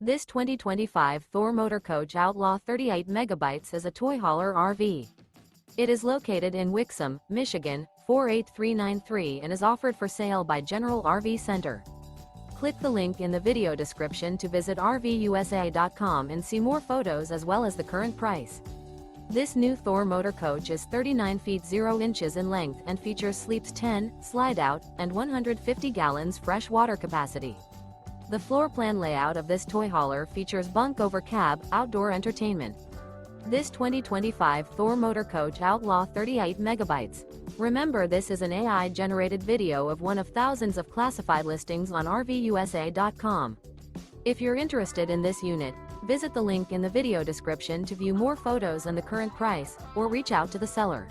This 2025 Thor Motor Coach Outlaw 38 megabytes is a toy hauler RV. It is located in Wixom, Michigan, 48393 and is offered for sale by General RV Center. Click the link in the video description to visit RVUSA.com and see more photos as well as the current price. This new Thor Motor Coach is 39 feet 0 inches in length and features sleeps 10, Slideout, and 150 gallons fresh water capacity. The floor plan layout of this toy hauler features Bunk Over Cab, outdoor entertainment. This 2025 Thor Motor Coach Outlaw 38 megabytes. Remember, this is an AI-generated video of one of thousands of classified listings on RVUSA.com. If you're interested in this unit, visit the link in the video description to view more photos and the current price, or reach out to the seller.